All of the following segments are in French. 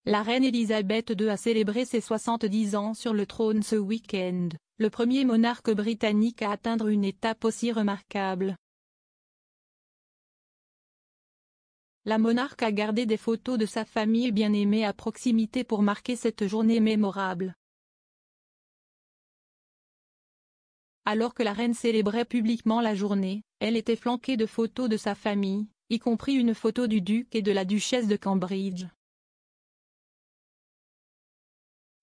La reine Elisabeth II a célébré ses 70 ans sur le trône ce week-end, le premier monarque britannique à atteindre une étape aussi remarquable. La monarque a gardé des photos de sa famille bien-aimée à proximité pour marquer cette journée mémorable. Alors que la reine célébrait publiquement la journée, elle était flanquée de photos de sa famille, y compris une photo du duc et de la duchesse de Cambridge.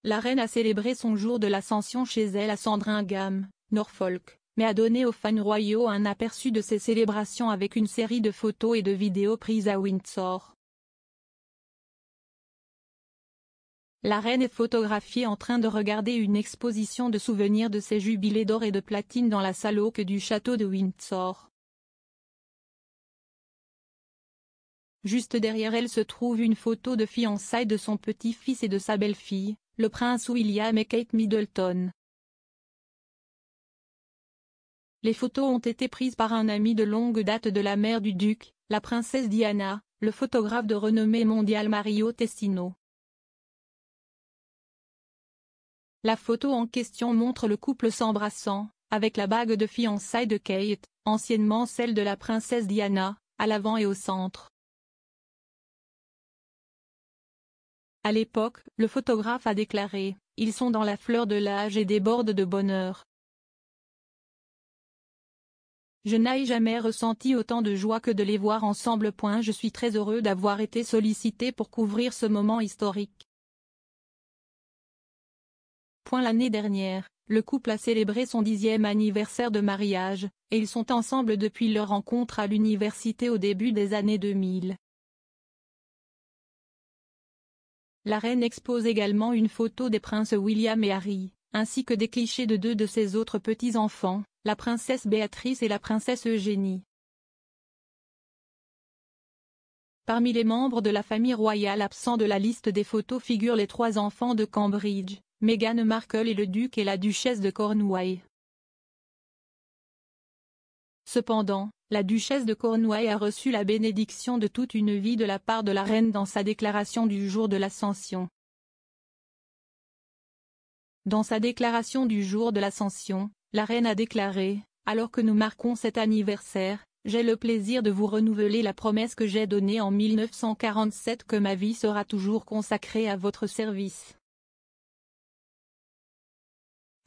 La reine a célébré son jour de l'Ascension chez elle à Sandringham, Norfolk, mais a donné aux fans royaux un aperçu de ses célébrations avec une série de photos et de vidéos prises à Windsor. La reine est photographiée en train de regarder une exposition de souvenirs de ses jubilés d'or et de platine dans la salle Oak du château de Windsor. Juste derrière elle se trouve une photo de fiançailles de son petit-fils et de sa belle-fille, le prince William et Kate Middleton. Les photos ont été prises par un ami de longue date de la mère du duc, la princesse Diana, le photographe de renommée mondiale Mario Testino. La photo en question montre le couple s'embrassant, avec la bague de fiançailles de Kate, anciennement celle de la princesse Diana, à l'avant et au centre. À l'époque, le photographe a déclaré « Ils sont dans la fleur de l'âge et débordent de bonheur. Je n'ai jamais ressenti autant de joie que de les voir ensemble. Je suis très heureux d'avoir été sollicité pour couvrir ce moment historique. » L'année dernière, le couple a célébré son 10e anniversaire de mariage, et ils sont ensemble depuis leur rencontre à l'université au début des années 2000. La reine expose également une photo des princes William et Harry, ainsi que des clichés de deux de ses autres petits-enfants, la princesse Béatrice et la princesse Eugénie. Parmi les membres de la famille royale absents de la liste des photos figurent les 3 enfants de Cambridge, Meghan Markle et le duc et la duchesse de Cornouailles. Cependant, la duchesse de Cornouailles a reçu la bénédiction de toute une vie de la part de la reine dans sa déclaration du jour de l'Ascension. Dans sa déclaration du jour de l'Ascension, la reine a déclaré « Alors que nous marquons cet anniversaire, j'ai le plaisir de vous renouveler la promesse que j'ai donnée en 1947 que ma vie sera toujours consacrée à votre service.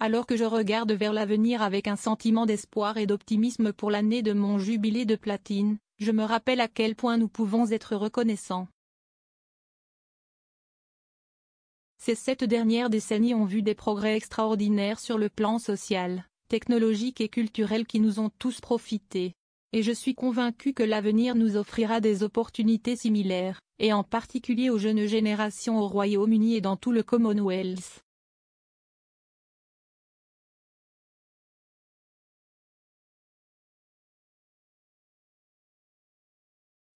Alors que je regarde vers l'avenir avec un sentiment d'espoir et d'optimisme pour l'année de mon jubilé de platine, je me rappelle à quel point nous pouvons être reconnaissants. Ces 7 dernières décennies ont vu des progrès extraordinaires sur le plan social, technologique et culturel qui nous ont tous profité. Et je suis convaincu que l'avenir nous offrira des opportunités similaires, et en particulier aux jeunes générations au Royaume-Uni et dans tout le Commonwealth.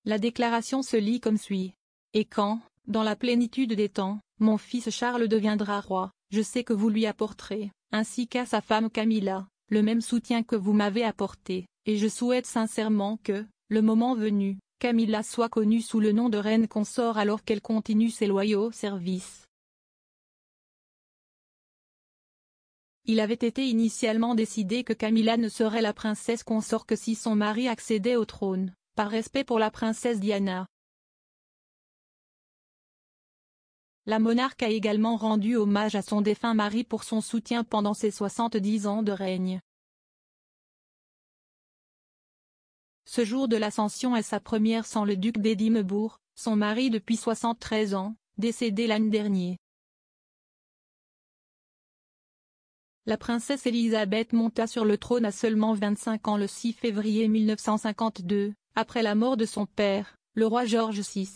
La déclaration se lit comme suit. Et quand, dans la plénitude des temps, mon fils Charles deviendra roi, je sais que vous lui apporterez, ainsi qu'à sa femme Camilla, le même soutien que vous m'avez apporté, et je souhaite sincèrement que, le moment venu, Camilla soit connue sous le nom de reine consort alors qu'elle continue ses loyaux services. Il avait été initialement décidé que Camilla ne serait la princesse consort que si son mari accédait au trône, par respect pour la princesse Diana. La monarque a également rendu hommage à son défunt mari pour son soutien pendant ses 70 ans de règne. Ce jour de l'Ascension est sa première sans le duc d'Édimbourg, son mari depuis 73 ans, décédé l'an dernier. La princesse Elisabeth monta sur le trône à seulement 25 ans le 6 février 1952, après la mort de son père, le roi George VI.